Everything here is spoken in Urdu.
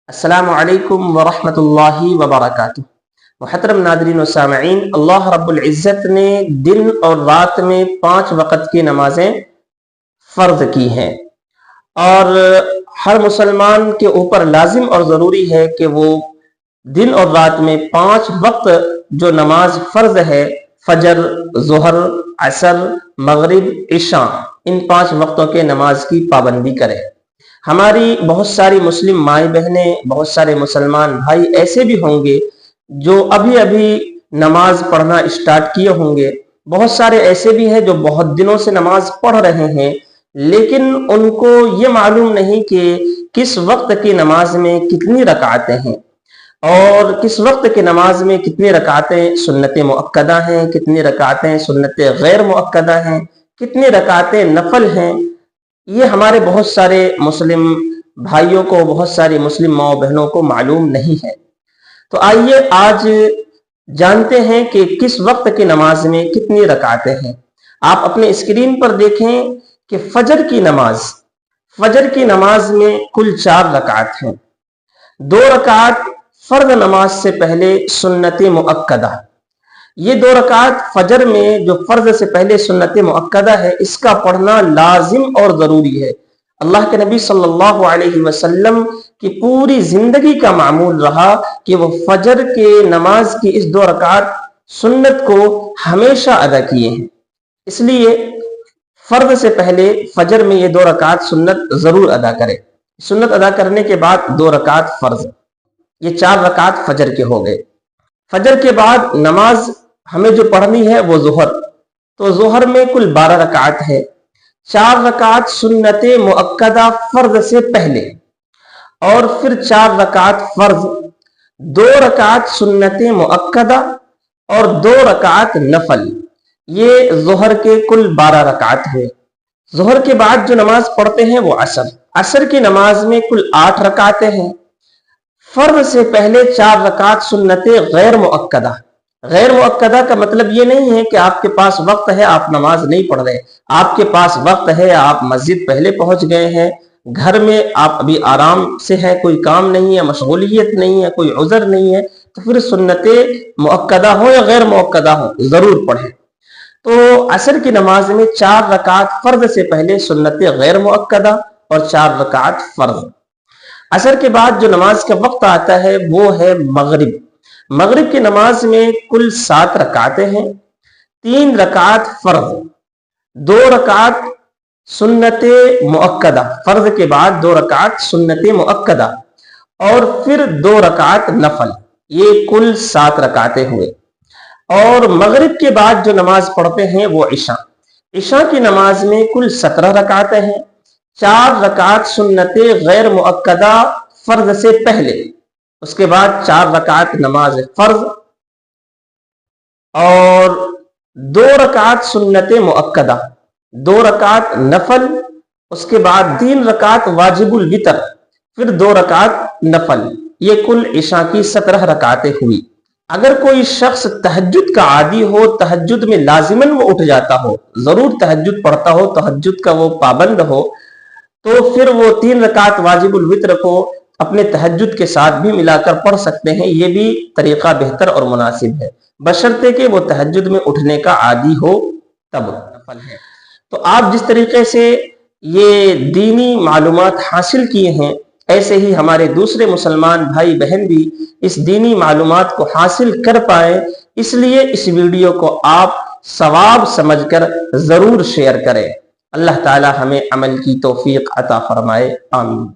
السلام علیکم ورحمۃ اللہ وبرکاتہ۔ محترم ناظرین و سامعین، اللہ رب العزت نے دن اور رات میں 5 وقت کی نمازیں فرض کی ہیں، اور ہر مسلمان کے اوپر لازم اور ضروری ہے کہ وہ دن اور رات میں 5 وقت جو نماز فرض ہے، فجر، ظہر، عصر، مغرب، عشاء، ان 5 وقتوں کے نماز کی پابندی کرے۔ ہماری بہت ساری مسلم مائیں بہنیں، بہت سارے مسلمان بھائی ایسے بھی ہوں گے جو ابھی ابھی نماز پڑھنا اسٹارٹ کیے ہوں گے، بہت سارے ایسے بھی ہیں جو بہت دنوں سے نماز پڑھ رہے ہیں، لیکن ان کو یہ معلوم نہیں کہ کس وقت کی نماز میں کتنی رکعتیں ہیں، اور کس وقت کی نماز میں کتنی رکعتیں سنت مؤکدہ ہیں، کتنی رکعتیں سنت غیر مؤکدہ ہیں، کتنی رکعتیں نفل ہیں۔ یہ ہمارے بہت سارے مسلم بھائیوں کو، بہت ساری مسلم ماؤں بہنوں کو معلوم نہیں ہے۔ تو آئیے آج جانتے ہیں کہ کس وقت کی نماز میں کتنی رکعتیں ہیں۔ آپ اپنے اسکرین پر دیکھیں کہ فجر کی نماز میں کل 4 رکعت ہیں۔ 2 رکعت فرض نماز سے پہلے سنت مؤکدہ، یہ 2 رکعت فجر میں جو فرض سے پہلے سنت مؤکدہ ہے، اس کا پڑھنا لازم اور ضروری ہے۔ اللہ کے نبی صلی اللہ علیہ وسلم کی پوری زندگی کا معمول رہا کہ وہ فجر کے نماز کی اس 2 رکعت سنت کو ہمیشہ ادا کیے ہیں، اس لیے فرض سے پہلے فجر میں یہ 2 رکعت سنت ضرور ادا کرے۔ سنت ادا کرنے کے بعد 2 رکعت فرض، یہ 4 رکعت فجر کے ہو گئے۔ فجر کے بعد نماز ہمیں جو پڑھنی ہے وہ ظہر، تو ظہر میں کل 12 رکعت ہے۔ 4 رکعت سنت مؤکدہ فرض سے پہلے، اور پھر 4 رکعت فرض، 2 رکعت سنت مؤکدہ اور 2 رکعت نفل، یہ ظہر کے کل 12 رکعت ہوئے۔ ظہر کے بعد جو نماز پڑھتے ہیں وہ عصر کی نماز میں کل 8 رکعتیں ہیں۔ فرض سے پہلے 4 رکعت سنت غیر مؤکدہ۔ غیر مؤکدہ کا مطلب یہ نہیں ہے کہ آپ کے پاس وقت ہے آپ نماز نہیں پڑھ رہے، آپ کے پاس وقت ہے، آپ مسجد پہلے پہنچ گئے ہیں، گھر میں آپ ابھی آرام سے ہیں، کوئی کام نہیں ہے، مشغولیت نہیں ہے، کوئی عذر نہیں ہے، تو پھر سنت مؤکدہ ہو یا غیر مؤکدہ ہو ضرور پڑھیں۔ تو عصر کی نماز میں 4 رکعت فرض سے پہلے سنت غیر مؤکدہ اور 4 رکعت فرض۔ عصر کے بعد جو نماز کا وقت آتا ہے وہ ہے مغرب۔ مغرب کی نماز میں کل 7 رکعتیں ہیں، 3 رکعت فرض، 2 رکعت سنت مؤکدہ، فرض کے بعد 2 رکعت سنت مؤکدہ، اور پھر 2 رکعت نفل، یہ کل 7 رکعتیں ہوئے۔ اور مغرب کے بعد جو نماز پڑھتے ہیں وہ عشاء کی نماز میں کل 17 رکعتیں ہیں، 4 رکعت سنت غیر مؤکدہ فرض سے پہلے، اس کے بعد 4 رکعت نماز فرض اور 2 رکعت سنت مؤکدہ، 2 رکعت نفل، اس کے بعد 3 رکعت واجب الوتر، پھر 2 رکعت نفل، یہ کل عشاء کی 17 رکعتیں ہوئی۔ اگر کوئی شخص تہجد کا عادی ہو، تہجد میں لازماً وہ اٹھ جاتا ہو، ضرور تہجد پڑھتا ہو، تہجد کا وہ پابند ہو، تو پھر وہ 3 رکعت واجب الوتر کو اپنے تہجد کے ساتھ بھی ملا کر پڑھ سکتے ہیں، یہ بھی طریقہ بہتر اور مناسب ہے، بشرطے کہ وہ تہجد میں اٹھنے کا عادی ہو تب۔ تو آپ جس طریقے سے یہ دینی معلومات حاصل کیے ہیں، ایسے ہی ہمارے دوسرے مسلمان بھائی بہن بھی اس دینی معلومات کو حاصل کر پائیں، اس لیے اس ویڈیو کو آپ ثواب سمجھ کر ضرور شیئر کریں۔ اللہ تعالی ہمیں عمل کی توفیق عطا فرمائے، آمین۔